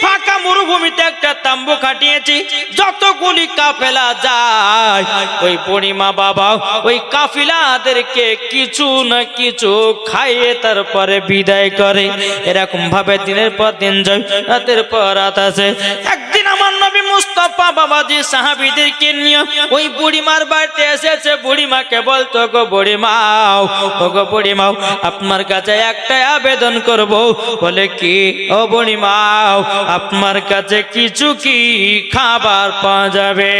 ফাঁকা মরুভূমিতে একটা তাম্বু খাটিয়েছি, যতগুলি কাফেলা যায় ওই বুড়িমা বাবা ওই কাফিলাদেরকে কিছু না কিছু খাইয়ে তারপরে বিদায় করে। এরকম ভাবে দিনের পর দিন যায়, রাতের পর রাত আছে। একদিন আমার নবী মুস্তাফা বাবাজি সাহাবীদেরকে নিয়ে ওই বুড়িমার বাড়িতে এসেছে। বুড়িমাকে বলতো, গো বুড়িমাও, ও গো বুড়িমাও, আপনার কাছে একটা আবেদন করব। বলে কি? ও বুড়িমাও, আপনার কাছে কিছু কি খাবার পাওয়া যাবে?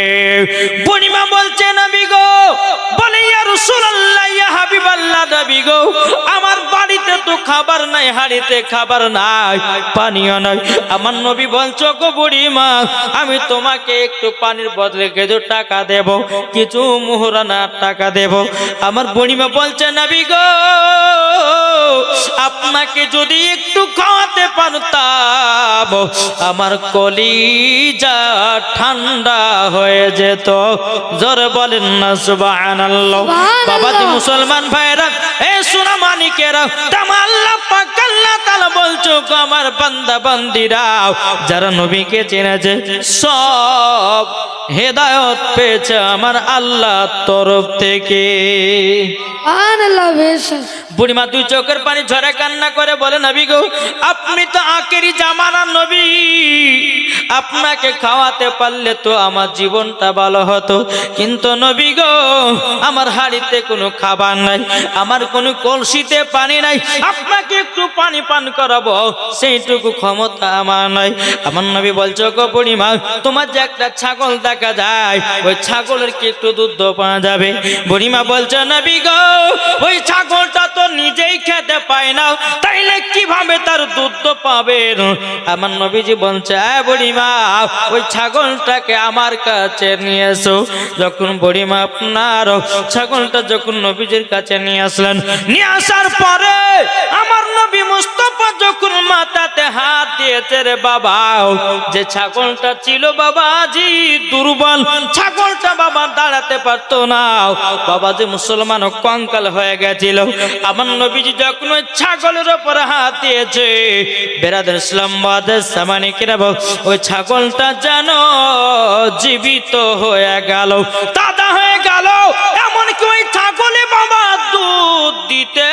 বুড়িমা বলছে, নবী গো। বলে, ইয়া রাসূলুল্লাহ, ইয়া হাবিবাল্লাহ, নবী গো, আমার বাড়িতে তো খাবার নাই, হাড়িতে খাবার নাই, পানিও নাই। আমার নবী বলছো, গো বুড়িমা, আমি তোমাকে একটু পানির বদলে কিছু টাকা দেব, কিছু মুহরানা টাকা দেব। আমার বুড়িমা বলছে, নবী গো, আপনাকে যদি একটু খাওয়াতে পারতাম আমার কলিজা ঠান্ডা হয়ে যেত। জোরে বলেন না সুবহানাল্লাহ। বাবাজি মুসলমান ভাইরা, এ সোনা মানিকেরা, তাম আল্লাহ পাক আল্লাহ তাআলা বলছো, আমার বান্দা বান্দিরা যারা নবীকে চিনেছে সব হেদায়েত পেয়েছে আমার আল্লাহর তরফ থেকে। সুবহানাল্লাহ। বেশক বুড়িমা দুই চোখের পানি ঝরে কান্না করে বলে, নবী গো, আপনি তো আখেরি জামানার নবী, আপনাকে খাওয়াতে পারলে তো আমার জীবনটা ভালো হতো। কিন্তু নবী গো, আমার হাড়িতে কোনো খাবার নাই, আমার কোনো কলসিতে পানি নাই, আপনাকে একটু পানি পান করাবো সেইটুকু ক্ষমতা আমার নাই। আমার নবী বলছো, গো বুড়িমা, তোমার যে একটা ছাগল দেখা যায়, ওই ছাগলের কি একটু দুধ পাওয়া যাবে? বুড়িমা বলছো, নবী গো, ওই ছাগলটা তো নিজেই খেতে পায় না, তাইলে কিভাবে তার দুধ পাবে? আমার নবীজি বলছে, বুড়িমা, ওই ছাগলটাকে আমার কাছে নিয়ে এসো। যখন বুড়িমা আপনার ছাগলটা যখন নবীজির কাছে নিয়ে আসলেন, নিয়ে আসার পরে আমার নবী মুস্তাফা যখন মাথাতে হাত দিয়েছে, রে বাবা, যে ছাগলটা ছিল বাবাজি দুর্বল, ছাগলটা বাবা দাঁড়াতে পারতো না, বাবাজি মুসলমান কঙ্কাল হয়ে গেছিল। আমার নবীজি যখন ওই ছাগলের উপর হাত দিয়েছে, বেরাদার ইসলাম বাদের সামানে কিনা, ওই ছাগলটা যেন জীবিত হয়ে গেল, তাজা হয়ে গেল। এমনকি ওই ছাগলে বাবা দুধ দিতে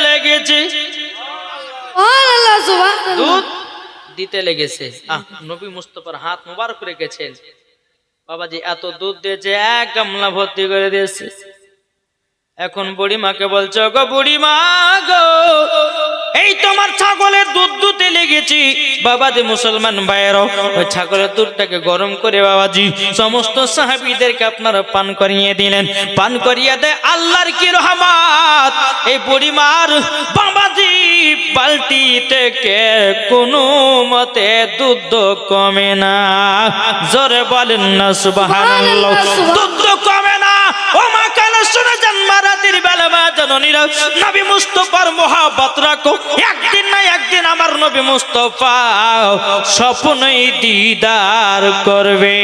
লেগেছে, সুবহানাল্লাহ। সুবহানাল্লাহ। দুধ দিতে লেগেছে। নবী মুস্তাফার হাত মোবারক রেখেছেন। বাবাজি এত দুধ দিয়েছে, এক গামলা ভর্তি করে দিয়েছে। এখন বুড়িমাকে বলছো, গো বুড়িমা গো, এই তোমার ছাগলের দুধ দুতে লেগেছি। বাবাজি মুসলমান ভাইয়েরাও, ওই ছাগলের দুধটাকে গরম করে বাবাজি সমস্ত সাহাবীদেরকে আপনারা পান করিয়ে দিলেন। পান করিয়ে দেয় আল্লাহর কি রহমত, এই বুড়িমার বাবাজি বালতি থেকে কোনো মতে দুধ কমে না। জোরে বলেন না সুবহানাল্লাহ। দুধ কমে না। ও মা কালে শুনে যান, রাতের বেলা মা জননীরা, নবী মুস্তাফার মহব্বত রাখো। একদিন না একদিন আমার নবী মুস্তাফা স্বপ্নই দিদার করবে।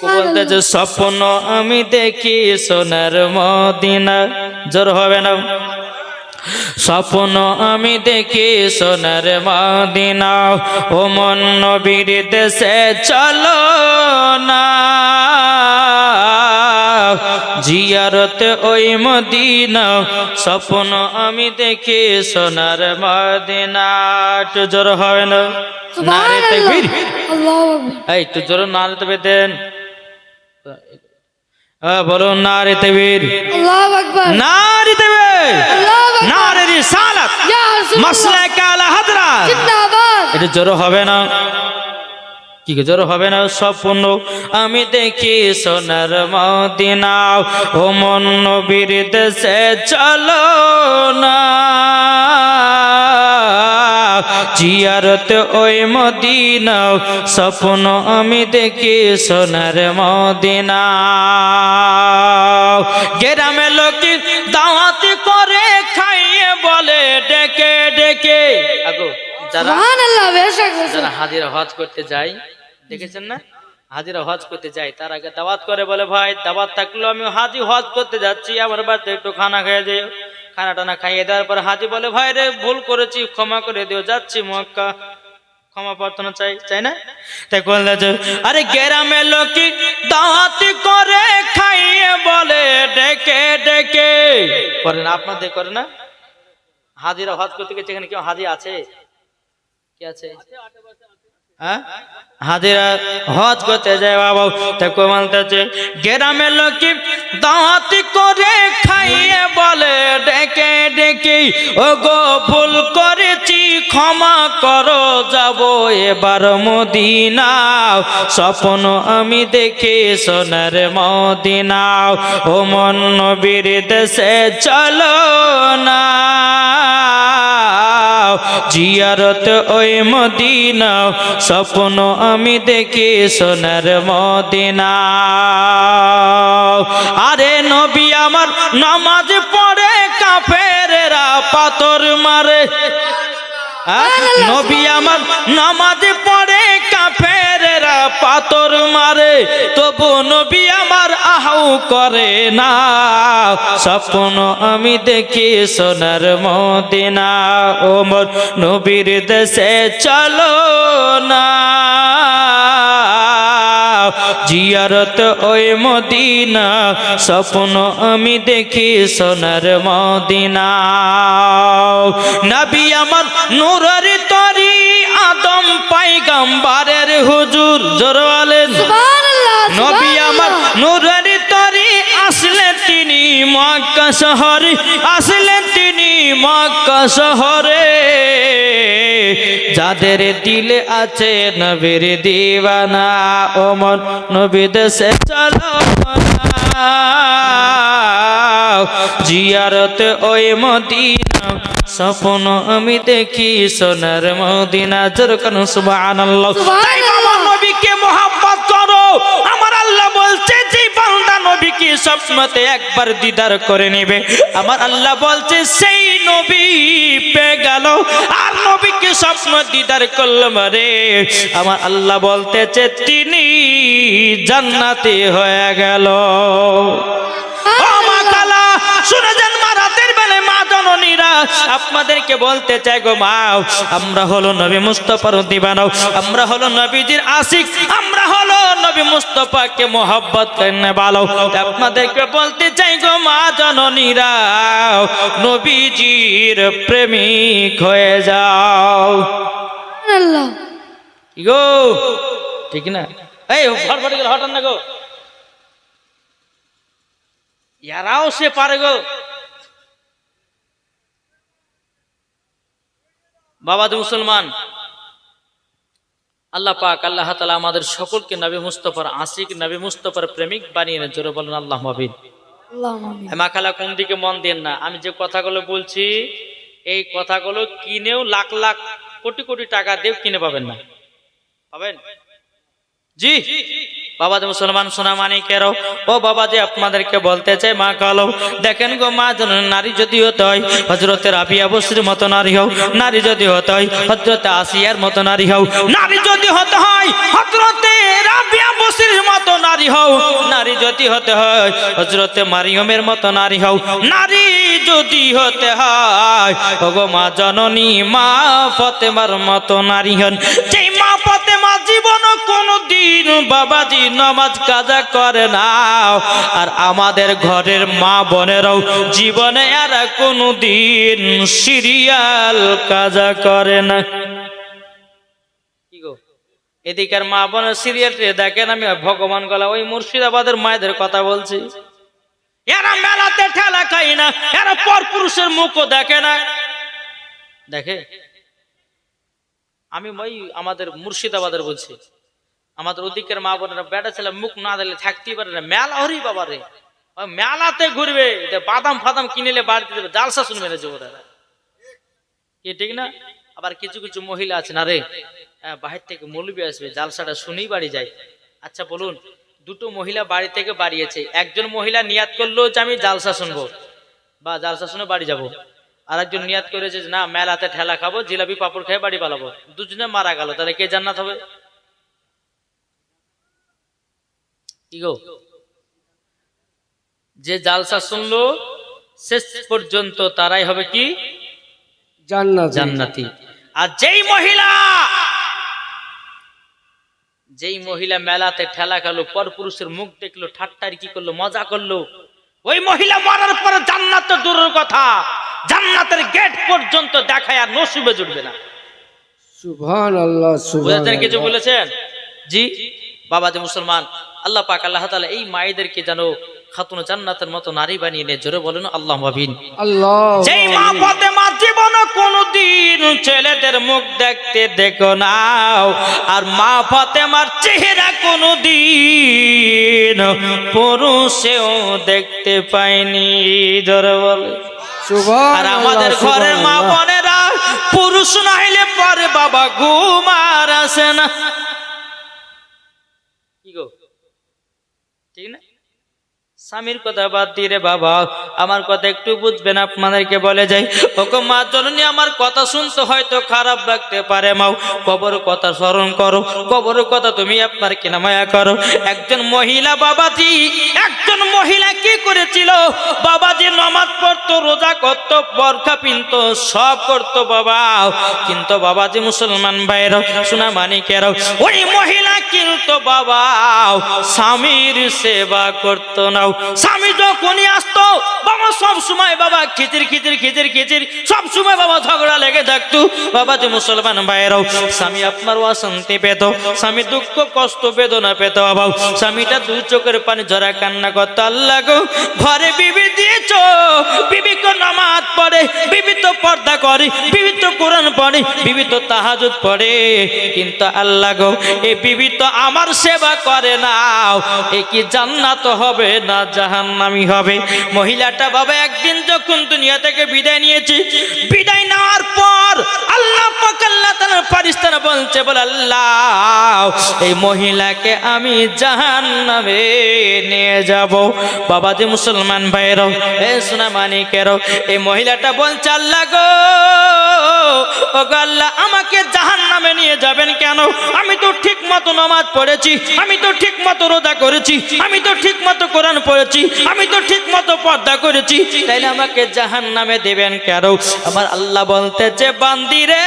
বলতেছে, স্বপ্ন আমি দেখি সোনার মদিনা। জোর হবে না? স্বপ্ন আমি দেখি সোনার মদিনা, ও মন নবীর দেশে চলো না, জিয়ারতে ওই মদিনা। স্বপ্ন আমি দেখি সোনার মদিনা। একটু জোর হবে না? নারে তাকবীর। আল্লাহু আকবার। এই একটু জোর নারে তাকবীর দেন। বলুন নারে তাকবীর। আল্লাহু আকবার। নারে তাকবীর। আল্লাহু আকবার। নারে রিসালাত। ইয়া রাসূলুল্লাহ। মাসলাক আলা হাদরাত। জিন্দাবাদ। এটা জোর হবে না? কি জোর হবে না? স্বপ্ন আমি দেখি সোনার মদিনা, ও মন নবীর দেশে চলো না, জিয়ারত ওই মদিনা। স্বপ্ন আমি দেখি সোনার মদিনা। গ্রামে লোকে দাওয়াতি করে খাইয়ে বলে ডেকে ডেকে। আগো যারা সুবহানাল্লাহ। বেশক যারা হাজিরা হজ করতে যায়, দেখেছেন না, হাজিরা হজ করতে যায়, তার আগে দাওয়াত করে, বলে ভাই দাওয়াত থাকলো, আমি হাজি হজ করতে যাচ্ছি, আমার বাড়িতে একটু খানা খেয়ে যেও। খানা টানা খাইয়ে দেওয়ার পর হাজি বলে, ভাই রে ভুল করেছি, ক্ষমা করে দিও, যাচ্ছি মক্কা। ক্ষমা প্রার্থনা চাই, চাই না? তাই বললে যে আরে গ্রামে লোকি দাওয়াত করে খাইয়ে বলে ডেকে ডেকে করে না, আপনাদের করে না? হাজিরা হজ করতে গেছে, এখানে কেউ হাজি আছে? কি আছে? হ্যাঁ, হাজিরা হজ করতে যায় বাবা, তাকে বলতেছে গ্রামের লোকি দাওয়াত করে খাইয়ে বলে ডেকে ডেকে ও গো ভুল করেছি ক্ষমা করো, যাব এবার মদিনা, স্বপ্ন আমি দেখি সোনার মদিনা, ও মন নবীর দেশে চলো না, জিয়ারত ওই মদিনা, স্বপ্ন আমি দেখি সোনার মদিনা। আরে নবী আমার নামাজ পড়ে কাফেরেরা পাথর মারে, নবী আমার নামাজ পড়ে কাফেরেরা পাথর মারে, তবু নবী আমার আহাউ করে না, স্বপ্ন আমি দেখি সোনার মদিনা, ও মোর নবীর দেশে চলো না, জিয়ারত ওই মদিনা, স্বপ্ন আমি দেখি সোনার মদিনা। নবী আমার নূরের তরি আদম পয়গম্বরের হুজুর, জোরে বলেন সুবহানাল্লাহ, নবী আমার নূরের তরি, আসলেন তিনি মক্কা শহরে, আসলেন তিনি মক্কা শহরে, যাদের দিলে আছে নবীর দিওয়ানা, ওমর নবী দেশে চলো না, জিয়ারত ওই মদিনা, স্বপ্ন আমি দেখি সোনার মদিনা, যেরকম সুবহানাল্লাহ। তাই বাবা নবীকে মহব্বত করো, আমার আল্লাহ বলছে যে বান্দা নবীকে স্বপ্নতে একবার দিদার করে নেবে, আমার আল্লাহ বলছে সেই নবী পেয়ে গেল, আর নবীকে স্বপ্ন দিদার করলো মানে আমার আল্লাহ বলতেছে তিনি জান্নাতি হয়ে গেল। ও মা কালা শুনে যান, মা রাতের বেলায় মা জননীরা আপনাদেরকে বলতে চাই গো মা, আমরা হলো নবী মুস্তাফার দিওয়ানা, আমরা হলো নবীজির আশিক, আমরা হলো নবী মুস্তাফাকে মহব্বত করনে ভালো, আপনাদেরকে বলতে চাই গো মা জননীরা, নবীজির প্রেমিক হয়ে যাও। সুবহানাল্লাহ। কি গো ঠিক না? এই ঘর ফটে গেল, হঠাৎ না গো, ইয়ারাও সে পারে গো। বাবা দু মুসলমান, আল্লাহ পাক আল্লাহ তাআলা আমাদের সকলকে নবী মুস্তাফার আশিক, নবী মুস্তাফার প্রেমিক বানিয়ে নেন, জোরে বলেন আল্লাহুম্মা আমিন। আল্লাহুম্মা আমিন। মা খালা কোন দিকে মন দেন না, আমি যে কথাগুলো বলছি এই কথাগুলো কিনেও লাখ লাখ কোটি কোটি টাকা দিয়ে কিনে পাবেন না, পাবেন? জি বাবা যে মুসলমান সোনা মানিকেরও, ও বাবা যে আপনাদেরকে বলতে চাই মা কালো, দেখেন গো মা নারী যদি হতে হয় হযরতে রাবিয়া বসরির মতো নারী হও, নারী যদি হতে হয় হযরতে আসিয়ার মতো নারী হও, নারী যদি হতে হয় হযরতে রাবিয়া বসরির মতো নারী হও, নারী যদি হতে হয় হযরতে মারিয়মের মতো নারী হও, নারী যদি হতে হয় ওগো মা জননী মা ফাতেমার মতো নারী হন, যেই মা ফাতেমা জীবন কোনদিন বাবাজি নামাজ কাজা করে না, আর আমাদের ঘরের মা বোনেরাও জীবনে আর কোনদিন সিরিয়াল কাজা করে না। কি গো এদিকের মা বোনের সিরিয়াল দেখেন, আমি ভগবান গলা ওই মুর্শিদাবাদের মায়েদের কথা বলছি, এরা মেলাতে ঠেলা খাই না, এরা পর পুরুষের মুখও দেখে না। দেখে আমি ওই আমাদের মুর্শিদাবাদের বলছি, আমাদের ওদিকের মা বোনেরা বেটা ছেলে মুখ না দিলে থাকতেই পারে না, মেলা হরি বাবা রে, ওই মেলাতে ঘুরবে, বাদাম ফাদাম কিনেলে বাড়িতে দেবে, জালসা শুনবে না ওরা, কি ঠিক না? আবার কিছু কিছু মহিলা আছে না রে, বাহির থেকে মৌলবি আসবে, জালসাটা শুনেই বাড়ি যায়। আচ্ছা বলুন, দুটো মহিলা বাড়ি থেকে বাড়িয়েছে, একজন মহিলা নিয়াত করলো যে আমি জালসা শুনবো বা জালসা শুনে বাড়ি যাব, আর একজন নিয়াত করেছে যে না মেলাতে ঠেলা খাবো, জিলাপি পাপড় খেয়ে বাড়ি পালাবো, দুজনে মারা গেল, তাহলে কে জান্নাত হবে? কি গো যে জালসা শুনলো শেষ পর্যন্ত তারাই হবে কি জান্নাত। জান্নাতি। আর যেই মহিলা যেই মহিলা মেলাতে ঠেলা খেলো, পর পুরুষের মুখ দেখলো, ঠাট্টারি কি করলো, মজা করলো, ওই মহিলা মরার পরে জান্নাত তো দূরের কথা, জান্নাতের গেট পর্যন্ত দেখায় আর নসিবে জুটবে না। সুবহানাল্লাহ, বুঝেছেন কিছু সুবহানাল্লাহ। বলেছেন? জি বাবা যে মুসলমান, আল্লাহ পাক আল্লাহ তাআলা এই মায়েদেরকে যেন খাতুন জান্নাতের মতো নারী বানিয়ে নেয়। জোরে বলেন আল্লাহুম্মা আমিন। আল্লাহ যেই মা ফাতেমা জীবনে কোনোদিন ছেলেদের মুখ দেখতে দেখো নাও, আর মা ফাতেমার চেহারা কোনোদিন পুরুষেও দেখতে পায়নি। জোরে বলে। আর আমাদের ঘরের মা বোনেরা পুরুষ না হইলে পরে বাবা ঘুম আর আসে না। কি গো, ঠিক না? স্বামীর কথা বাদ দিয়ে রে বাবা, আমার কথা একটু বুঝবেন, আপনাদেরকে বলে যাই, ওকে মা জননী, আমার কথা শুনতে হয়তো খারাপ লাগতে পারে, মাও কবর কথা স্মরণ করো, কবর কথা তুমি আপনার কিনা মায়া করো। একজন মহিলা বাবাজি, একজন মহিলা কি করেছিল, বাবাজি নামাজ পড়তো, রোজা করতো, বরখা পিনতো, সব করতো বাবা, কিন্তু বাবাজি মুসলমান ভাইরাও, সোনা মানিকেরাও, ওই মহিলা কিন্তু বাবা স্বামীর সেবা করতো না। স্বামী যখনই আসতো বাবা সব সময় বাবা খিচির খিচির খিচির খিচির, সব সময় বাবা ঝগড়া লেগে থাকতো। বাবা যে মুসলমান ভাইরাও, স্বামী আপনার অশান্তি পেত, স্বামী দুঃখ কষ্ট বেদনা পেত বাবা, স্বামীটা দুই চোখের পানি ঝরা কান্না করতো, আল্লাহ গো ঘরে বিবি দিয়েছ, বিবি তো নামাজ পড়ে, বিবি তো পর্দা করে, বিবি তো কোরআন পড়ে, বিবি তো তাহাজ্জুদ পড়ে, কিন্তু আল্লাহ গো এই বিবি তো আমার সেবা করে না, এ কি জান্নাত হবে না জাহান্নামী হবে? মহিলাটা বাবা একদিন যখন দুনিয়া থেকে বিদায় নিয়েছে, বিদায় নেওয়ার পর আল্লাহ পাক আল্লাহ তাআলার ফেরেশতারা বলছে, বলে আল্লাহ এই মহিলাকে আমি জাহান্নামে নিয়ে যাব। বাবা যে মুসলমান ভাইরাও, এ সোনা মানিকেরাও, এই মহিলাটা বলছে, আল্লাহ গো, ও গো আল্লাহ আমাকে জাহান্নামে নিয়ে যাবেন কেন? আমি তো ঠিক মতো নামাজ পড়েছি, আমি তো ঠিক মতো রোজা করেছি, আমি তো ঠিক মতো কোরআন পড়েছি, আমি তো ঠিক মতো পর্দা করেছি, তাইলে আমাকে জাহান্নামে দেবেন কেন? আমার আল্লাহ বলতেছে, বান্দি রে,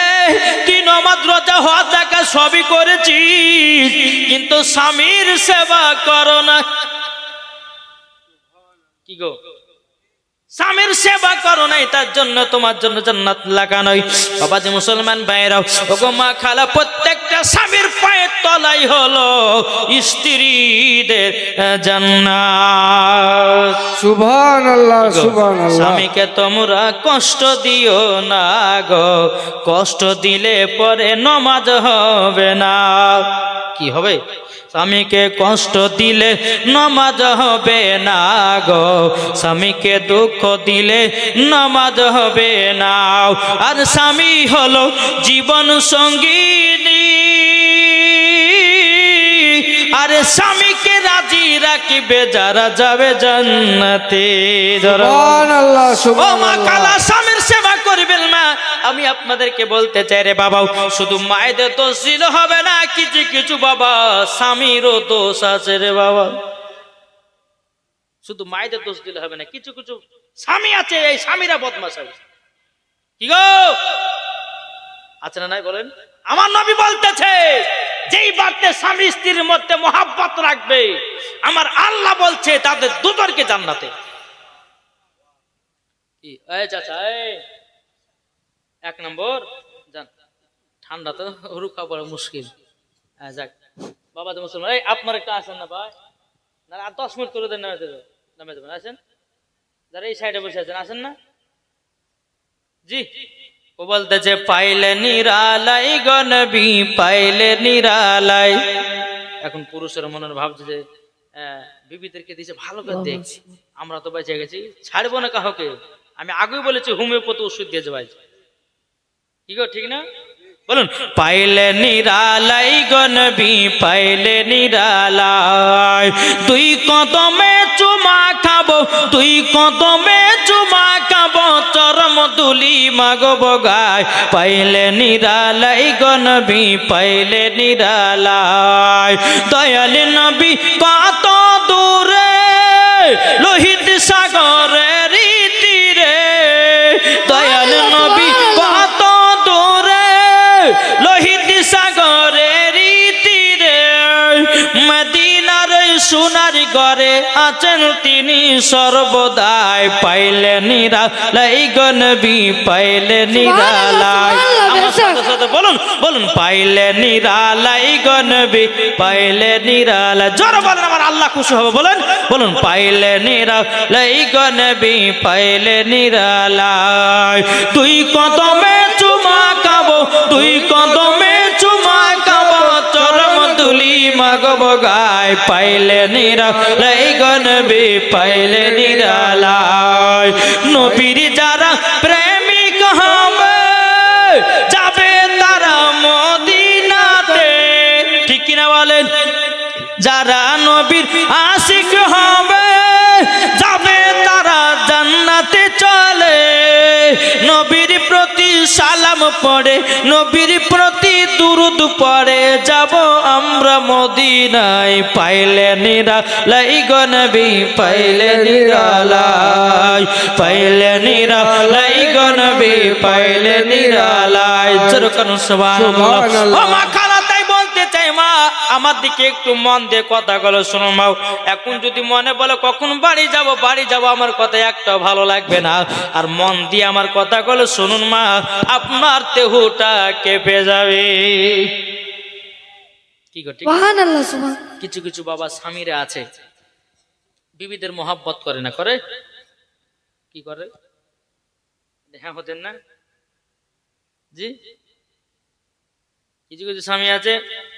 তুই নামাজ রোজা হজ যাকাত সবই করেছিস, কিন্তু স্বামীর সেবা করো না। কি গো, স্বামীর সেবা করো নাই, তার জন্য তোমার জন্য জান্নাত লাগা নয়। বাবা যে মুসলমান ভাইরাও, ওগো মা খালা, প্রত্যেকটা স্বামীর পায়ের তলাই হলো স্ত্রীদের জান্নাত। সুবহানাল্লাহ, সুবহানাল্লাহ। স্বামীকে তোমরা কষ্ট দিও না গো, কষ্ট দিলে পরে নামাজ হবে না। কি হবে? স্বামীকে কষ্ট দিলে নামাজ হবে না গো, স্বামীকে দুঃখ দিলে নামাজ হবে না। আর স্বামী হলো জীবন সঙ্গিনী, আরে স্বামীকে রাজি রাখিবে যারা যাবে জান্নাতে। সুবহানাল্লাহ, ও মা সুবহানাল্লাহ। কালা, স্বামীর সেবা করবেন না। আমি আপনাদেরকে বলতে চাই রে বাবা, শুধু মায়েদের দোষ দিলে হবে না, কিছু কিছু বাবা স্বামীরও দোষ আছে রে বাবা। শুধু মায়েদের দোষ দিলে হবে না, কিছু কিছু স্বামী আছে, এই স্বামীরা বদমাশ হয়। কি গো, আছে না নাই বলেন? আমার নবী বলতেছে, যেই বাড়িতে স্বামী স্ত্রীর মধ্যে মহাব্বত রাখবে, আমার আল্লাহ বলছে তাদের দুজনকে জান্নাতে। কি এই চাচা, এই এক নম্বর জান, ঠান্ডা তো হুরু খাওয়া বড় মুশকিল। হ্যাঁ যাক, বাবা তো মুসলমান, এই আপনার একটা আসেন না ভাই, না আর 10 মিনিট করে দেন, নামে দেবেন, আসেন যারা এই সাইডে বসে আছেন, আসেন না। জি, ও বলতেছে, পাইলে নিরালাই গো নবী, পাইলে নিরালাই। এখন পুরুষের মনের ভাবছে যে বিবিদেরকে দিয়েছে ভালো করে দেখছি, আমরা তো বেঁচে গেছি, ছাড়বো না কাউকে। আমি আগেই বলেছি হোমিওপ্যাথি ওষুধ দিয়েছে ভাই। কি গো, ঠিক না? বলুন, পাইলে নিরালাই গো নবী, পাইলে নিরালাই, তুই কদমে চুমা খাবো, তুই কদমে চুমা খাবো, চরম দুলি মাগব গায়, পাইলে নিরালাই গো নবী, পাইলে নিরালাই। দয়াল নবী কত দূরে, লোহিত সাগরের তীরে, দয়াল নবী কত দূরে, লোহিত সাগরের তীরে, আছেন তিনি সর্বদাই, পাইলে নিরালাই গো নবী, পাইলে নিরালাই। আমার সাথে সাথে বলুন বলুন, পাইলে নিরালাই গো নবী, পাইলে নিরালাই। জোরে বলেন, আমার আল্লাহ খুশি হবে। বলেন বলুন, পাইলে নিরালাই গো নবী, পাইলে নিরালাই। দুই কদমে চুমা খাবো, দুই কদমে চুমা খাবো, চরম তুলি মাগব গায়, পাইলে নিরালাই গো নবী, পাইলে নিরালাই। নবীর যারা প্রেমিক হবে যাবে তারা মদিনাতে, ঠিক কিনা বলেন? যারা নবীর আশিক হবে যাবে তারা জান্নাতে চলে। নবীর প্রতি সালাম পড়ে, নবীর প্রতি দুরুদ পড়ে যাব আমরা মদিনায়, পাইলে নিরালাই গো নবী, পাইলে নিরালাই, পাইলে নিরালাই গো নবী, পাইলে নিরালাই। জোরে করুন সুবহানাল্লাহ। ও মা খালা, তাই বলতে চাই মা, আমার দিকে একটু মন দিয়ে কথাগুলো শোনো মা। এখন যদি মনে বলে কখন বাড়ি যাব বাড়ি যাব, আমার কথা একটাও ভালো লাগবে না। আর মন দিয়ে আমার কথাগুলো শুনুন মা, আপনার দেহটা কেঁপে যাবে। কি গো, ঠিক? সুবহানাল্লাহ, সুবহান। কিছু কিছু বাবা স্বামীরা আছে বিবিদের মহাব্বত করে না, করে কি করে? হ্যাঁ হতেন না জি? কিছু কিছু স্বামী আছে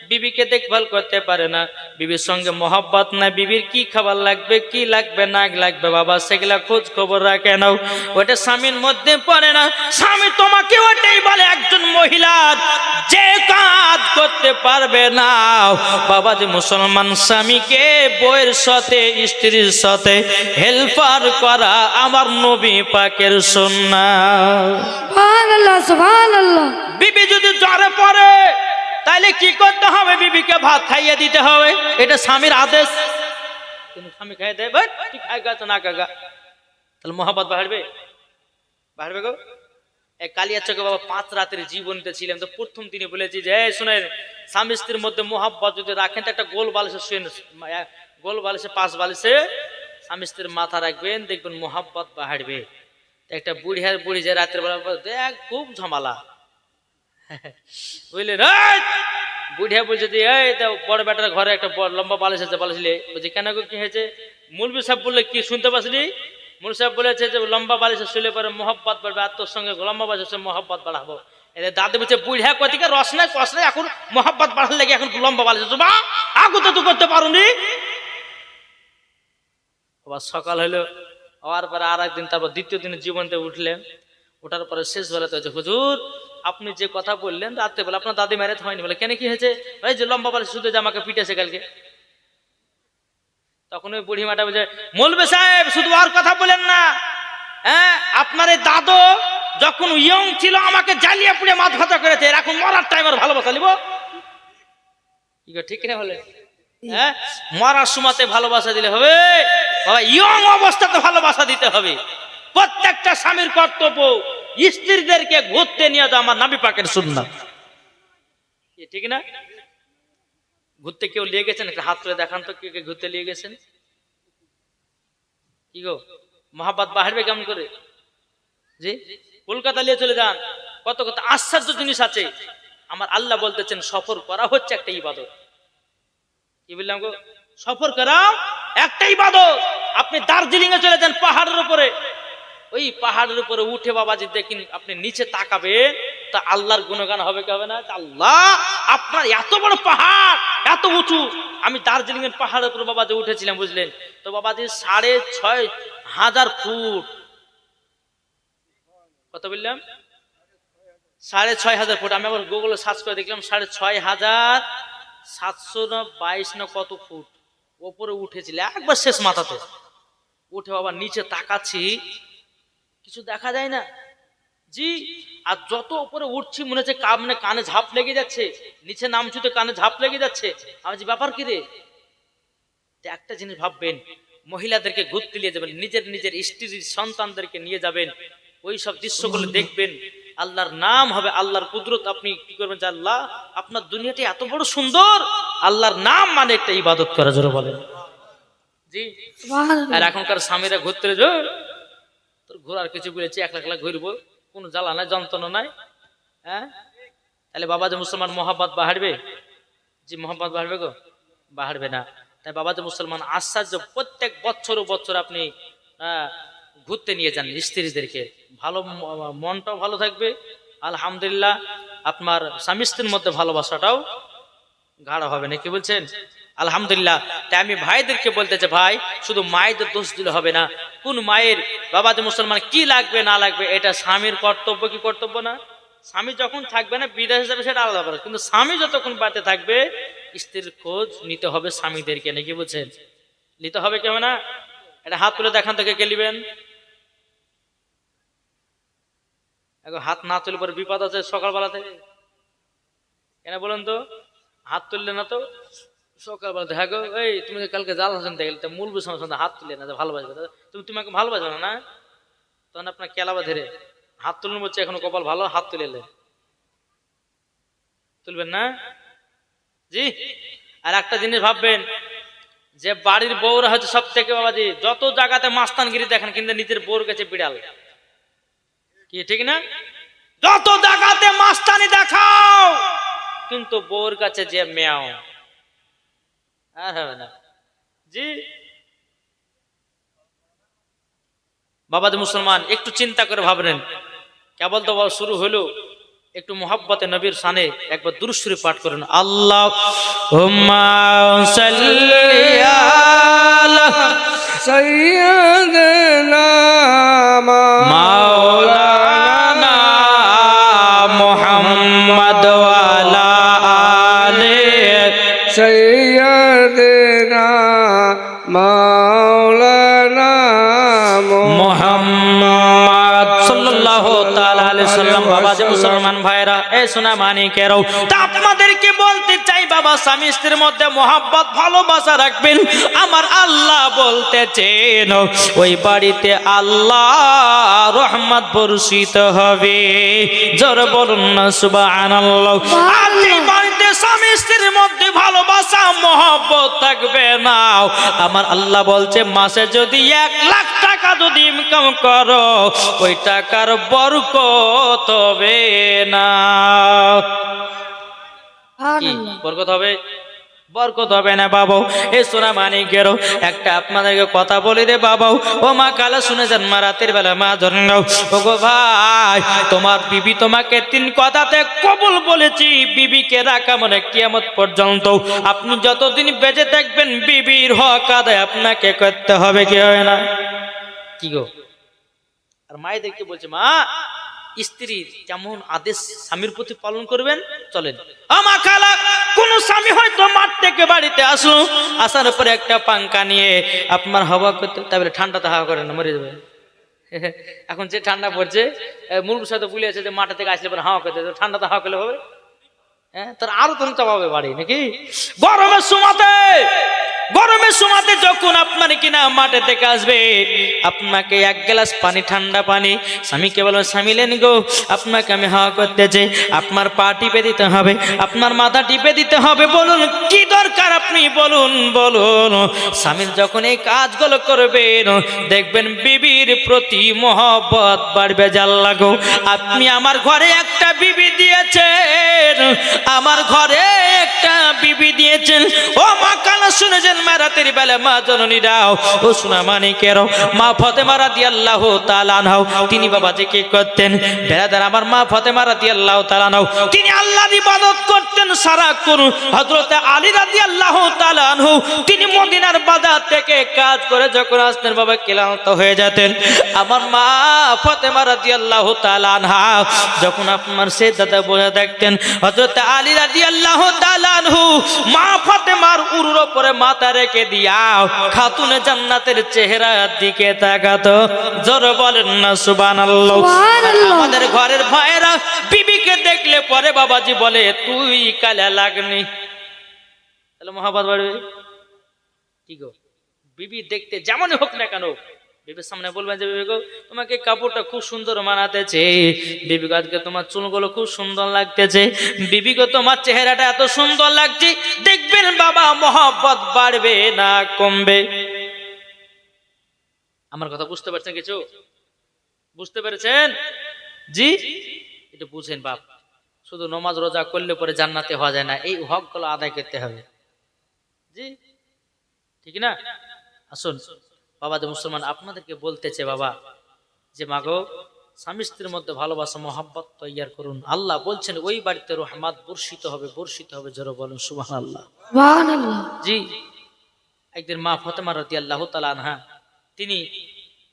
বিবিকে দেখভাল করতে পারে না, বিবির সঙ্গে মহব্বত না, বিবির কি খাবার লাগবে কি লাগবে না লাগবে বাবা সেগুলা খোঁজ খবর রাখে নাও, ওটা স্বামীর মধ্যে পড়ে না। স্বামী তোমাকে ওটাই বলে, একজন মহিলার যে কাজ করতে পারবে না বাবা, যে মুসলমান স্বামীকে বউয়ের সাথে স্ত্রীর সাথে হেল্পার করা আমার নবী পাকের সুন্নাহ। সুবহানাল্লাহ, সুবহানাল্লাহ। বিবি যদি জ্বরে পড়ে তাহলে কি করতে হবে? বিবিকে ভাত খাইয়ে দিতে হবে, এটা স্বামীর আদেশ। কিন্তু স্বামী খাইয়ে দেয়, ভাই ঠিক খাইগা তো না কাগা, তাহলে মহাব্বত বাড়বে? বাড়বে গো? এই কালিয়াচকে বাবা 5 রাতের জীবনীতে ছিলেন, তো প্রথম তিনি বলেছি যে শুনেন, স্বামী স্ত্রীর মধ্যে মহাব্বত যদি রাখেন তো একটা গোল বালিশে শুয়ে, গোল বালিশে 5 বালিশে স্বামী স্ত্রীর মাথা রাখবেন, দেখবেন মহাব্বত বাড়বে। একটা বুড়ি যে রাতের বেলা দেখ খুব ঝামেলা, বুঝলেন? বুড়িয়া বলছে যে এই বড় বেটার ঘরে একটা লম্বা বালিশ আছে, বালিশলে বলছে কেন গো কি হয়েছে? মুলবি সাহেব বললে কি শুনতে পাসনি? মুল সাহেব বলেছে যে লম্বা বালিশে শুলে পরে মহব্বত বাড়বে, আর তোর সঙ্গে লম্বা বালিশে মহব্বত বাড়াবো। এদের দাদু বলছে বুড়িয়া কতিকে রস নাই কষ নাই, এখন মহব্বত বাড়ার লেগে এখন লম্বা বালিশে বা আগু তো তুই করতে পারুনি। আবার সকাল হলো, হওয়ার পরে আর একদিন, তারপর দ্বিতীয় দিনের জীবনতে উঠলেন। ওঠার পরে শেষ বেলাতে হয়েছে, হুজুর আপনি যে কথা বললেন রাত্রে বেলা আপনার দাদি মেরেত হয়নি। বলে কেন কি হয়েছে? ওই যে লম্বা বালিশ শুধু যে আমাকে পিটেছে কালকে। তখন ওই বুড়ি মাটা বলছে মৌলবি সাহেব শুধু আর কথা বলেন না, হ্যাঁ আপনার এই দাদু যখন ইয়ং ছিল আমাকে জ্বালিয়ে পুড়ে মাথা ভাতা করেছে, এখন মরার টাইম আর ভালোবাসা নিব? কি ঠিক না বলে? হ্যাঁ মরার সময়তে ভালোবাসা দিলে হবে বাবা, ইয়ং অবস্থাতে ভালোবাসা দিতে হবে। প্রত্যেকটা স্বামীর কর্তব্য স্ত্রীদেরকে ঘুরতে নিয়ে যাওয়া আমার নবী পাকের সুন্নাহ, ঠিক না? ঘুরতে কেউ নিয়ে গেছেন? একটা হাত তুলে দেখান তো, কে কে ঘুরতে নিয়ে গেছেন? কি গো মহাব্বত বাড়বে কেমন করে? জি কলকাতা নিয়ে চলে যান, কত কত আশ্চর্য জিনিস আছে। আমার আল্লাহ বলতেছেন সফর করা হচ্ছে একটা ইবাদত। কি বললাম গো? সফর করা একটা ইবাদত। আপনি দার্জিলিং এ চলে যান, পাহাড়ের উপরে, ওই পাহাড়ের উপরে উঠে বাবাজি দেখেন, আপনি নিচে তাকাবেন তা আল্লাহর গুণগান হবে কি হবে না? আল্লাহ আপনার এত বড় পাহাড়, এত উঁচু। আমি দার্জিলিং এর পাহাড়ের উপরে বাবাজি উঠেছিলাম, বুঝলেন তো বাবাজি 6,500 ফুট। কত বললাম? 6,500 ফুট। আমি আবার গুগলে সার্চ করে দেখলাম 6,500 না কত ফুট ওপরে উঠেছিল একবার শেষ মাথাতে উঠে। বাবা নিচে তাকাচ্ছি, কিছু দেখা যায় না জি। আর যত উপরে উঠছি মনে হচ্ছে মানে কানে ঝাপ লেগে যাচ্ছে, নিচে নামছি তো কানে ঝাপ লেগে যাচ্ছে। আমি যে ব্যাপার কি রে? একটা জিনিস ভাববেন, মহিলাদেরকে ঘুরতে নিয়ে যাবেন, নিজের নিজের স্ত্রীর সন্তানদেরকে নিয়ে যাবেন, ওই সব দৃশ্যগুলো দেখবেন, আল্লাহর নাম হবে, আল্লাহর কুদরত। আপনি কি করবেন যে আল্লাহ আপনার দুনিয়াটি এত বড় সুন্দর। আল্লাহর নাম মানে একটা ইবাদত করা, জোরে বলেন জি। সুবহানাল্লাহ আর এখনকার স্বামীরা ঘুরতে যাও, তোর ঘোরার কিছু বলেছি, একলা একলা ঘুরবো, কোনো জ্বালা নাই যন্ত্রণা নাই। হ্যাঁ, তাহলে বাবা যে মুসলমান মহাব্বত বাড়বে? জি, মহাব্বত বাড়বে গো? বাড়বে না। তাই বাবা যে মুসলমান আশ্চর্য, প্রত্যেক বছর আপনি ঘুরতে নিয়ে যান স্ত্রীদেরকে, ভালো মনটাও ভালো থাকবে, আলহামদুলিল্লাহ আপনার স্বামী স্ত্রীর মধ্যে ভালোবাসাটাও গাঢ় হবে না, কি বলছেন? আলহামদুলিল্লাহ। তাই আমি ভাইদেরকে বলতে চাই, ভাই শুধু মায়েদের দোষ দিলে হবে না। কোন মায়ের বাবা যে মুসলমান কি লাগবে না লাগবে এটা স্বামীর কর্তব্য, কি কর্তব্য না? স্বামী যখন থাকবে না, বিদেশ যাবে, সেটা আলাদা ব্যাপার, কিন্তু স্বামী যতক্ষণ বাড়িতে থাকবে স্ত্রীর খোঁজ নিতে হবে স্বামীদেরকে, নাকি বলছেন? নিতে হবে, কেউ না? এটা হাত তুলে দেখান থেকে কে নিবেন? এখন হাত না তুলে পরে বিপদ আছে সকালবেলা থেকে, কেন বলেন তো? হাত তুললে না তো সকালবেলা দেখা গো, এই তুমি কালকে জাল হাসান দেখলে মূল বিষয় হাত তুলে না, ভালোবাসবে, তুমি তোমাকে ভালোবাসো না, না? তখন আপনার কেলাবা ধরে হাত তুলুন বলছে, এখনো কপাল ভালো, হাত তুলে তুলবেন না? জি। আর একটা জিনিস ভাববেন, যে বাড়ির বউরা হচ্ছে সব থেকে, বাবাজি যত জায়গাতে মাস্তানগিরি দেখেন, কিন্তু নিজের বউর কাছে বিড়াল, কি ঠিক না? যত জায়গাতে মাস্তানি দেখাও, কিন্তু বউর কাছে যে মেয়াও, আর হবে না। জি। বাবাজি মুসলমান একটু চিন্তা করে ভাবলেন, কেবল তো শুরু হলো, একটু মোহাব্বতে নবীর শানে একবার দুরূদ শরীফ পাঠ করেন। আল্লাহুম্মা সাল্লি আলা সাইয়্যিদিনা মাওলানা মুহাম্মদ ওয়া আলা আলি সাইয়্যিদিনা মাওলানা মুহাম্মদ সাল্লাল্লাহু তাআলা আলাইহি সাল্লাম। বাবা যে মুসলমান ভাইরা, এই সোনা মানিকেরাও, তা আপনাদেরকে বলতে চাই, বাবা স্বামী স্ত্রীর মধ্যে মহাব্বত ভালোবাসা রাখবেন। আমার আল্লাহ বলতেছেন, ওই বাড়িতে আল্লাহ রহমত বর্ষিত হবে। জোরে বলুন না সুবহানাল্লাহ। আর যে বাড়িতে স্বামী স্ত্রীর মধ্যে ভালোবাসা মহব্বত থাকবে না, আমার আল্লাহ বলছে, মাসে যদি 1 লাখ টাকা যদি ইনকাম করো, ওই টাকার বরকত হবে না। কি বরকত হবে? বরকত হবে না বাবা। এ সোনা মানিকেরও একটা আপনাদেরকে কথা বলি রে বাবা, ও মা কালা শুনেছেন, মা রাতের বেলা মা ধরেন, ও গো ভাই, তোমার বিবি তোমাকে 3 কথাতে কবুল বলেছি, বিবিকে রাখা মানে কিয়ামত পর্যন্ত। আপনি যতদিন বেঁচে থাকবেন বিবির হক আদায় আপনাকে করতে হবে, কি হবে না? কি গো? আর মায়েদেরকে বলছে, মা স্ত্রী যেমন আদেশ স্বামীর প্রতি পালন করবেন, চলেন। আমা খালা, কোন স্বামী হয়তো মাঠ থেকে বাড়িতে আসলো, আসার পরে একটা পাঙ্খা নিয়ে আপনার হাওয়া করতে, তারপরে ঠান্ডাতে হাওয়া করে না, মরে যাবে। এখন যে ঠান্ডা পড়ছে, মুরুর সাথে বলে আছে যে মাঠে থেকে আসলে পরে হাওয়া করতে, ঠান্ডাতে হাওয়া করলে হবে? হ্যাঁ, তার আরো তুমি চাপাবে বাড়ি, নাকি? গরমের সময়তে যখন আপনার কিনা মাঠে থেকে আসবে, আপনাকে 1 গ্লাস পানি, ঠান্ডা পানি, স্বামীকে বলবেন, স্বামী লেন গো, আপনাকে আমি হাওয়া করতে চাই, আপনার পা টিপে দিতে হবে, আপনার মাথা টিপে দিতে হবে, বলুন কি দরকার আপনি বলুন। স্বামীর যখন এই কাজগুলো করবেন, দেখবেন বিবির প্রতি মহব্বত বাড়বে। জাল্লা গো, আপনি আমার ঘরে একটা বিবি দিয়েছেন, আমার ঘরে একটা বিবি দিয়েছেন। ও মা কালা শুনেছেন, মা রাতের বেলা মা জননীরাও, ও সোনা মানিকেরও, মা ফাতেমা রাদিয়াল্লাহু তাআলা আনহা, তিনি বাবা যে কি করতেন বেরাদার, আমার মা ফাতেমা রাদিয়াল্লাহু তাআলা আনহা, তিনি আল্লাহর ইবাদত করতেন সারাক্ষণ। হযরতে আলী রাদিয়াল্লাহু তাআলা আনহু, তিনি মদিনার বাজার থেকে কাজ করে যখন আসতেন বাবা ক্লান্ত হয়ে যেতেন, আমার মা ফাতেমা রাদিয়াল্লাহু তাআলা আনহা যখন আপনার সেজদাতে বসে থাকতেন, হযরতে আলী রাদিয়াল্লাহু তাআলা আনহু মা ফাতেমার উরুর উপরে মাথা রেখে দিয়া খাতুনে জান্নাতের চেহারার দিকে তাকাতো। জোরে বলেন না সুবহানাল্লাহ। আমাদের ঘরের ভাইরা বিবিকে দেখলে পরে বাবাজি বলে, তুই কালা লাগনি, তাহলে মহাব্বত বাড়বে। কি গো, বিবি দেখতে যেমনই হোক না কেন, বিবির সামনে বলবেন যে, বিবি গো, তোমাকে কাপড়টা খুব সুন্দর মানাতেছে, বিবি গো, আজকে তোমার চুলগুলো খুব সুন্দর লাগতেছে, বিবি গো, তোমার চেহারাটা এত সুন্দর লাগছে। দেখবেন বাবা মহব্বত বাড়বে না কমবে? আমার কথা বুঝতে পারছেন? কিছু বুঝতে পেরেছেন? জি, এটা বুঝেন বাপ। শুধু নমাজ রোজা করলে পরে জান্নাতে হওয়া যায় না, এই হকগুলো আদায় করতে হবে। জি, ঠিক না? আসুন বাবা যে মুসলমান, আপনাদেরকে বলতেছে বাবা যে মাগো, স্বামী স্ত্রীর মধ্যে ভালোবাসা মহাব্বত তৈয়ার করুন। আল্লাহ বলছেন ওই বাড়িতে রহমত বর্ষিত হবে, বর্ষিত হবে। জোরে বলুন সুবহানাল্লাহ। সুবহানাল্লাহ। জি, একদিন মা ফাতেমা রাদিয়াল্লাহু তাআলা আনহা তিনি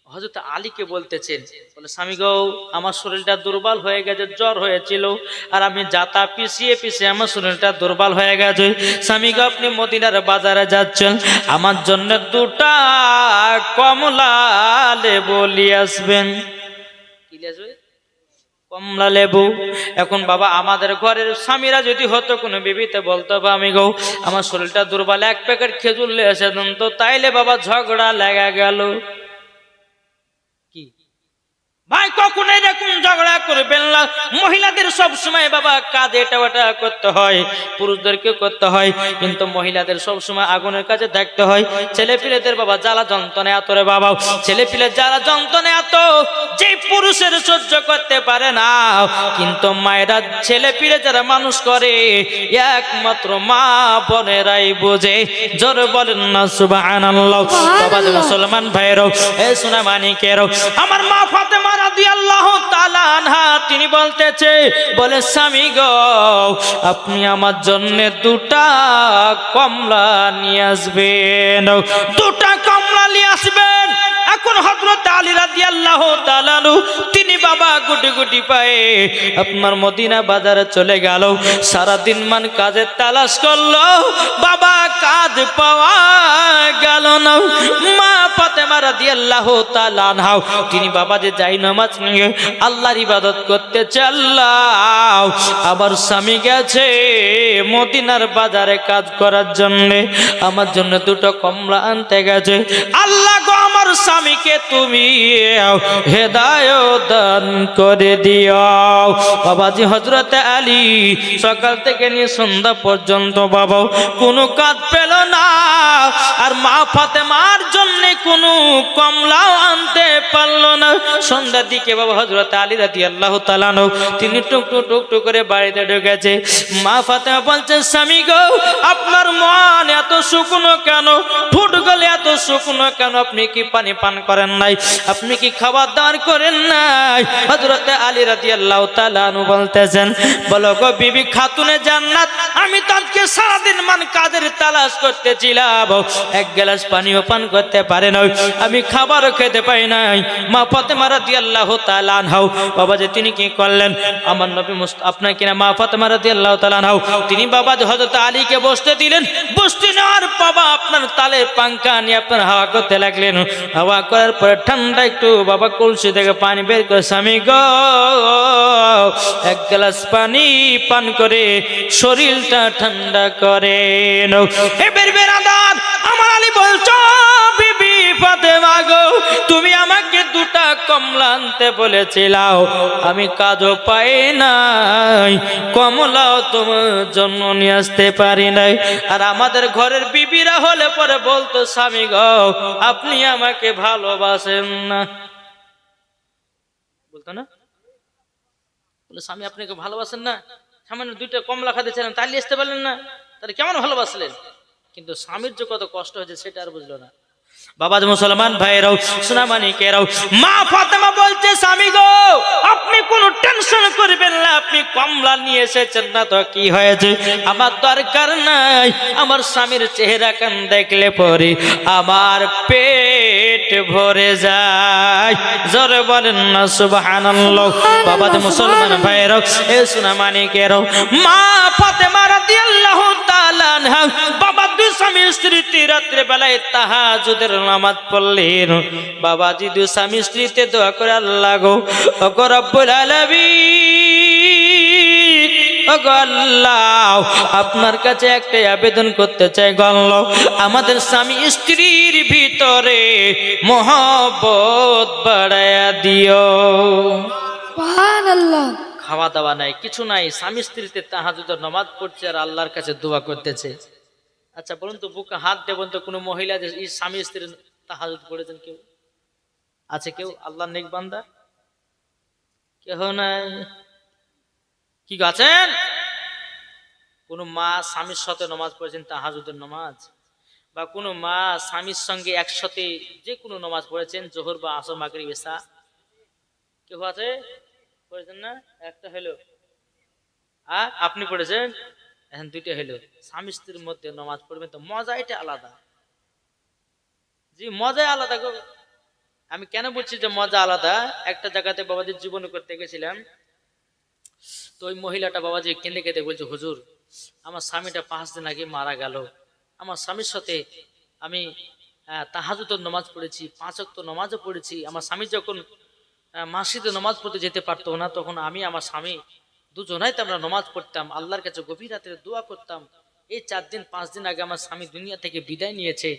হযরত আলীকে বলতেছেন, বলে স্বামী গো, আমার শরীরটা দুর্বল হয়ে গেছে, জ্বর হয়েছিল, আর আমি যাতা পিছিয়ে পিছিয়ে আমার শরীরটা দুর্বল হয়ে গেছে। স্বামী গো, আপনি মদিনার বাজারে যাচ্ছেন, আমার জন্য 2টা কমলা লেবু নিয়ে আসবেন। কি নিয়ে আসবে? কমলা লেবু। এখন বাবা আমাদের ঘরের স্বামীরা যদি হতো কোনো বিবিতে বলতো, বা আমি গো আমার শরীরটা দুর্বল, 1 প্যাকেট খেজুর নিয়ে এসে দেন তো, তাইলে বাবা ঝগড়া লেগে গেল। কি ভাই, কখনো এরকম ঝগড়া করবেন না। মহিলাদের সব সময় বাবা কাজে এটা ওটা করতে হয়, পুরুষদেরকে করতে হয়, কিন্তু মহিলাদের সব সময় আগুনের কাছে থাকতে হয়। ছেলে পিলেদের বাবা জ্বালা যন্ত্রণা এত রে বাবা, ছেলে পিলে জ্বালা যন্ত্রণা এত যে পুরুষের সহ্য করতে পারে না, কিন্তু মায়েরা ছেলে পিলে যারা মানুষ করে একমাত্র মা বোনেরাই বোঝে। জোরে বলেন না সুবহানাল্লাহ। বাবা মুসলমান ভাইরাও, এ সোনা মানিকেরাও, আমার মা ফাতেমা রাদিয়াল্লাহু তাআলা আনহা তিনি বলতেছে, বলে স্বামী গো, আপনি আমার জন্য 2টা কমলা নিয়ে আসবেন, 2টা কমলা নিয়ে আসবেন। এখন হযরত আলী রাদিয়াল্লাহু তাআলা তিনি বাবা গুটি গুটি পায়ে আপনার মদিনা বাজারে চলে গেল। সারা দিন মান কাজে তালাশ করলো, বাবা কাজ পাওয়া গেল না। মা ফাতেমা রাদিয়াল্লাহু তাআলা আনহা তিনি বাবা যে যাই নামাজ নিয়ে আল্লাহর ইবাদত করতে চাল্লাও, আবার স্বামী গেছে মদিনার বাজারে কাজ করার জন্য, আমার জন্য 2টো কমলা আনতে গেছে। আল্লাহ গো, আমার স্বামীকে তুমি হেদায়েত দান করে দিও। বাবাজি হযরত আলী সকাল থেকে নিয়ে সন্ধ্যা পর্যন্ত বাবা কোনো কাজ পেল না, আর মা ফাতেমার জন্য কোনো কমলাও আনতে পারলো না। সন্ধ্যার দিকে বাবা হযরত আলী রাদিয়াল্লাহু তাআলা তিনি টুকটুক টুকটুক করে বাড়িতে ঢুকেছে। মা ফাতেমা বলছে, স্বামী গো, আপনার মন এত শুকনো কেন, ঠোঁটগুলো এত শুকনো কেন, আপনি কি পানি পান করেন নাই, আপনি কি খাবার দাবার করেন নাই? হযরত আলী রাদিয়াল্লাহু তাআলা বলতেছেন, বলো গো বিবি খাতুনে জান্নাত, আমি তো আজকে সারাদিন মান কাজের তালাশ করতেছিলাম, 1 গ্লাস পানিও পান করতে পারে নাই, আমি খাবারও খেতে পাই নাই। মা ফাতেমা রাদিয়াল্লাহু তাআলা আনহা বাবা যে তিনি কি করলেন, আমার নবী আপনার কিনা মা ফাতেমা রাদিয়াল্লাহু তাআলা আনহা তিনি বাবা যে হযরত আলীকে বসতে দিলেন। বসতে নেওয়ার বাবা আপনার তালে পাঙ্খা নিয়ে আপনার হাওয়া করতে লাগলেন। হাওয়া করার পরে ঠান্ডা একটু বাবা কলসি থেকে পানি বের করে, স্বামী গো 1 গ্লাস পানি পান করে শরীরটা ঠান্ডা করেন। এবার বেরাদার আমার আলী বলছো, বিবি ফাতেমা গো, তুমি আমাকে 2টা কমলা আনতে বলেছিলাও, আমি কাজও পাই নাই, কমলাও তোমার জন্য নিয়ে আসতে পারি নাই। আর আমাদের ঘরের বিবিরা হলে পরে বলতো, স্বামী গো আপনি আমাকে ভালোবাসেন না, বলতো না, বলে স্বামী আপনাকে ভালোবাসেন না, সামান্য 2টা কমলা খাতে ছিলেন তাই আসতে পারলেন না, তাহলে কেমন ভালোবাসলেন? কিন্তু স্বামীর যে কত কষ্ট হয়েছে সেটা আর বুঝলো না। বাবা মুসলমান ভাইরাও, সোনামানিকেরাও, মা ফাতেমা বলছে, স্বামী গো আপনি কোনো টেনশন করবেন না, আপনি কমলা নিয়ে এসেছেন না তো কি হয়েছে, আমার দরকার নাই, আমার স্বামীর চেহারা কান দেখলে পরে আমার পেট ভরে যায়। জোরে বলেন না সুবহানাল্লাহ। বাবা মুসলমান ভাইরাও, এ সোনামানিকেরাও, মা ফাতেমা রাদিয়াল্লাহু তাআলা আনহা বাবা 2 স্বামী স্ত্রী রাত্রে বেলায় তাহাজ্জুদের নামাজ পড়লেন। বাবাজি 2 স্বামী স্ত্রীতে দোয়া করে, আল্লাহ গো রব্বুল আলামিন, ওগো আল্লাহ আপনার কাছে একটা আবেদন করতে চাই গো আল্লাহ, আমাদের স্বামী স্ত্রীর ভিতরে মহব্বত বাড়ায়া দিও। সুবহানাল্লাহ। খাওয়া দাওয়া নাই, কিছু নাই, স্বামী স্ত্রীতে তাহাজ্জুদের নামাজ পড়ছে আর আল্লাহর কাছে দোয়া করতেছে। আচ্ছা বলুন তো, বুকে হাত দেবেন তো কোনো মহিলা যে স্বামী স্ত্রী তাহাজ্জুদ পড়েছেন কেউ? আছে কেউ আল্লাহর নেক বান্দা? কেহ নাই। কি গো আছেন? কোন মা স্বামীর সাথে নামাজ পড়েছেন তাহাজ্জুদের নামাজ? বা কোন মা স্বামীর সঙ্গে একসাথে যে কোনো নামাজ পড়েছেন, জোহর বা আসর মাগরিব এশা? কেউ আছে? পড়েছেন না? একটা হলো। আর আপনি পড়েছেন? এখন দুইটা হলো। স্বামী স্ত্রীর মধ্যে নামাজ পড়বেন তো মজা এটা আলাদা। জি, মজাই আলাদা গো। আমি কেন বলছি যে মজা আলাদা? একটা জায়গাতে বাবাজির জীবন করতে গেছিলাম, তো ওই মহিলাটা বাবাজি কেঁদে কেঁদে বলছে, হুজুর আমার স্বামীটা 5 দিন আগে মারা গেল। আমার স্বামীর সাথে আমি তাহাজ্জুদের নামাজ পড়েছি, 5 ওয়াক্ত নামাজও পড়েছি। আমার স্বামী যখন মসজিদে নামাজ পড়তে যেতে পারতো না, তখন আমি আমার স্বামী দুজনাই তো আমরা নামাজ পড়তাম, আল্লাহর কাছে গভীর রাতে দোয়া করতাম। এই 4 দিন 5 দিন আগে আমার স্বামী দুনিয়া থেকে বিদায় নিয়েছে।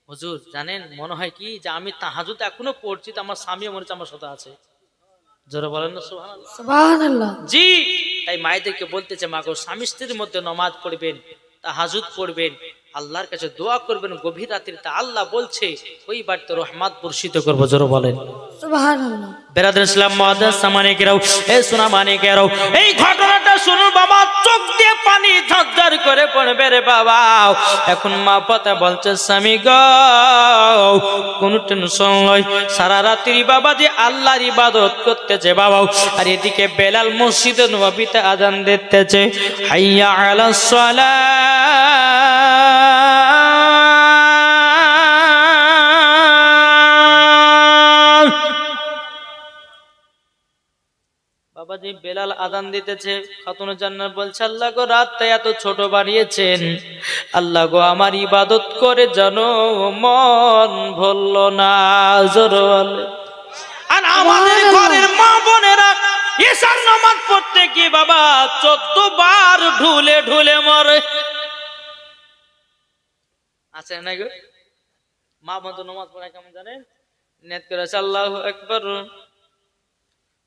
হুজুর জানেন, মনে হয় কি যে আমি তাহাজ্জুদ এখনো পড়ছি, তো আমার স্বামী মনে হচ্ছে আমার সাথে আছে। জোরে বলেন না সুবহানাল্লাহ। সুবহানাল্লাহ। জি, তাই মায়েদেরকে বলতেছে, মা গো স্বামী স্ত্রীর মধ্যে নামাজ পড়বেন, তাহাজ্জুদ পড়বেন, আল্লাহর কাছে দোয়া করবেন গভীর রাত্রিতে। আল্লাহ বলছে ওই বাড়িতে রহমত বর্ষিত করবো। জোরে বলেন সুবহানাল্লাহ। বেরাদর ইসলাম মুআদ্দাস সামানিকেরাও, এ সোনা মানিকেরাও, এই ঘটনাটা শুনুন বাবা, চোখ দিয়ে পানি ঝরঝর করে পড়বে রে বাবা। এখন মা পাতা বলছে, স্বামী গো কোন টেনশন নয়, সারা রাত্রি বাবা যে আল্লাহর ইবাদত করতেছে বাবা, আর এদিকে বেলাল মসজিদে নববীতে আযান দিতেছে, হাইয়া আলাস সালাহ। বাবাজি বেলাল আযান দিতেছে, খাতুনে জান্নাত বলছে, আল্লাহ গো রাতটা এত ছোট বানিয়েছেন, আল্লাহ গো আমার ইবাদত করে যেন মন ভরল না। জোরে বলে। আর আমাদের ঘরের মা বোনেরা ঈশার নামাজ পড়তে কি বাবা 14 বার ঢুলে ঢুলে মরে। আছে না গো? মা বোন তো নামাজ পড়ায় কেমন জানেন? নিয়ত করে আছে আল্লাহু আকবার,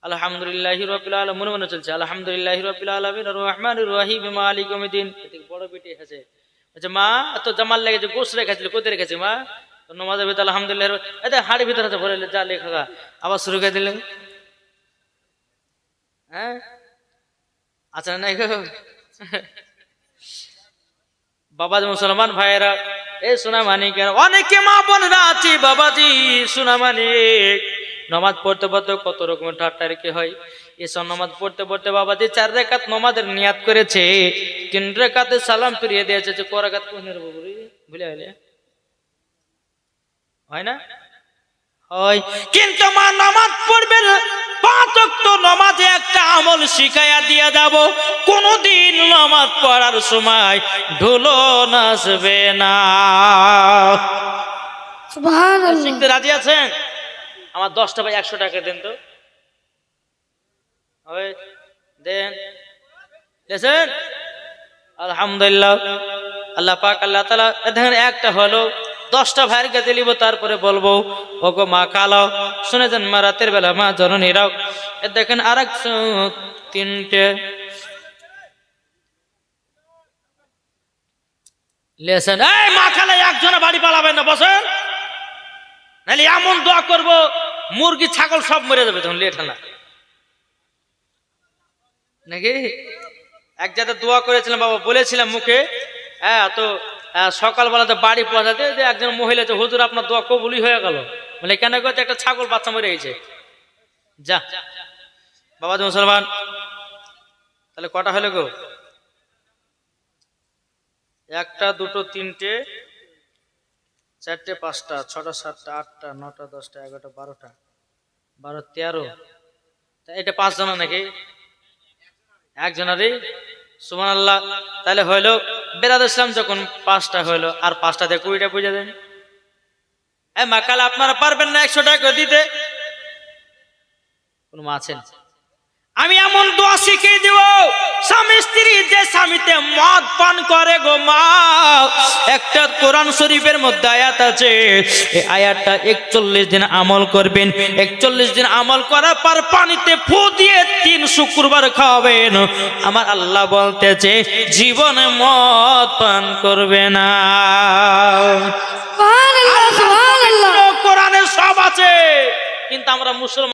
আলহামদুলিল্লাহি রাব্বিল আলামিন, মনে চলছে আলহামদুলিল্লাহি রাব্বিল আলামিন আর রহমানির রহিম মালিক ইয়াউমিদ্দিন। এদিকে বড় বেটি আছে, আচ্ছা মা এত জামাল লেগেছে, গোশ রেখেছিল, কোথায় রেখেছে মা? তো নামাজের ভিতরে আলহামদুলিল্লাহ, এটা হাড়ির ভিতরে আছে, ভরে যা লেখা, আবার শুরু করে দিলেন। হ্যাঁ আচ্ছা নাই গো বাবাজি মুসলমান ভাইয়েরা, এই সোনা মানিকের অনেকে মা বোনরা আছে বাবাজি, সোনা মানিক নামাজ পড়তে পড়তে কত রকমের ঠাট্টা রেখে হয়। এসব নামাজ পড়তে পড়তে বাবাজি 4 রাকাত নামাজের নিয়াত করেছে, 3 রাকাতে সালাম ফিরিয়ে দিয়েছে, যে ক রাকাত কোন ভুলে গেলে হয় না? হয়, কিন্তু মা নামাজ পড়বে 5 ওয়াক্ত নামাজে একটা আমল শিখাইয়া দিয়ে যাব, কোনদিন নামাজ পড়ার সময় ঢোলো নাচবে না। সুবহানাল্লাহ। শিখতে রাজি আছেন? আমার 10টা ভাই 100 টাকা দেন তো, ওই দেন, দেখেন আলহামদুলিল্লাহ। আল্লাহ পাক আল্লাহ তাআলা দেখেন একটা হলো, 10টা ভাইয়ের কাছে নিব, তারপরে বলবো ওগো মা কালাও, শুনে যান মা, রাতের বেলা মা জননীরাও, দেখেন আরেক 3টে লেসেন। এই মা খালা একজনে বাড়ি পালাবেন না, বসেন, নাহলে এমন দোয়া করব মুরগি ছাগল সব মরে যাবে তখন লেট না নাকি? এক জায়গায় দোয়া করেছিলাম বাবা, বলেছিলাম মুখে, হ্যাঁ তো সকালবেলাতে বাড়ি পৌঁছাতে যে একজন মহিলা, হুজুর আপনার দোয়া কবুলই হয়ে গেল। বলে কেন করতে? একটা ছাগল বাচ্চা মরে গেছে। যা বাবা মুসলমান, তাহলে কটা হলো গো? 1টা 2টো 3টে 4টে 5টা 6টা 7টা 8টা 9টা 10টা 11টা 12টা 12 13। এটা 5 জনা নাকি? একজনারই। সুবহানাল্লাহ। তাহলে হইলো বেরাদর ইসলাম যখন 5টা হইলো, আর 5টা দিয়ে 20টা বুঝে দেন। এই মাকাল আপনারা পারবেন না 100 টাকা দিতে? কোন মা আছেন? আমি এমন দোয়া শিখিয়ে দিব, স্বামী স্ত্রী যে স্বামীতে মদ পান করে গো মা, একটা কোরআন শরীফের মধ্যে আয়াত আছে, এই আয়াতটা 41 দিন আমল করবেন, 41 দিন আমল করার পর পানিতে ফু দিয়ে 3 শুক্রবার খাওয়াবেন। আমার আল্লাহ বলতেছে জীবনে মদ পান করবে না। সুবহানাল্লাহ। সুবহানাল্লাহ। কোরআনে সব আছে। আমরা মুসলমান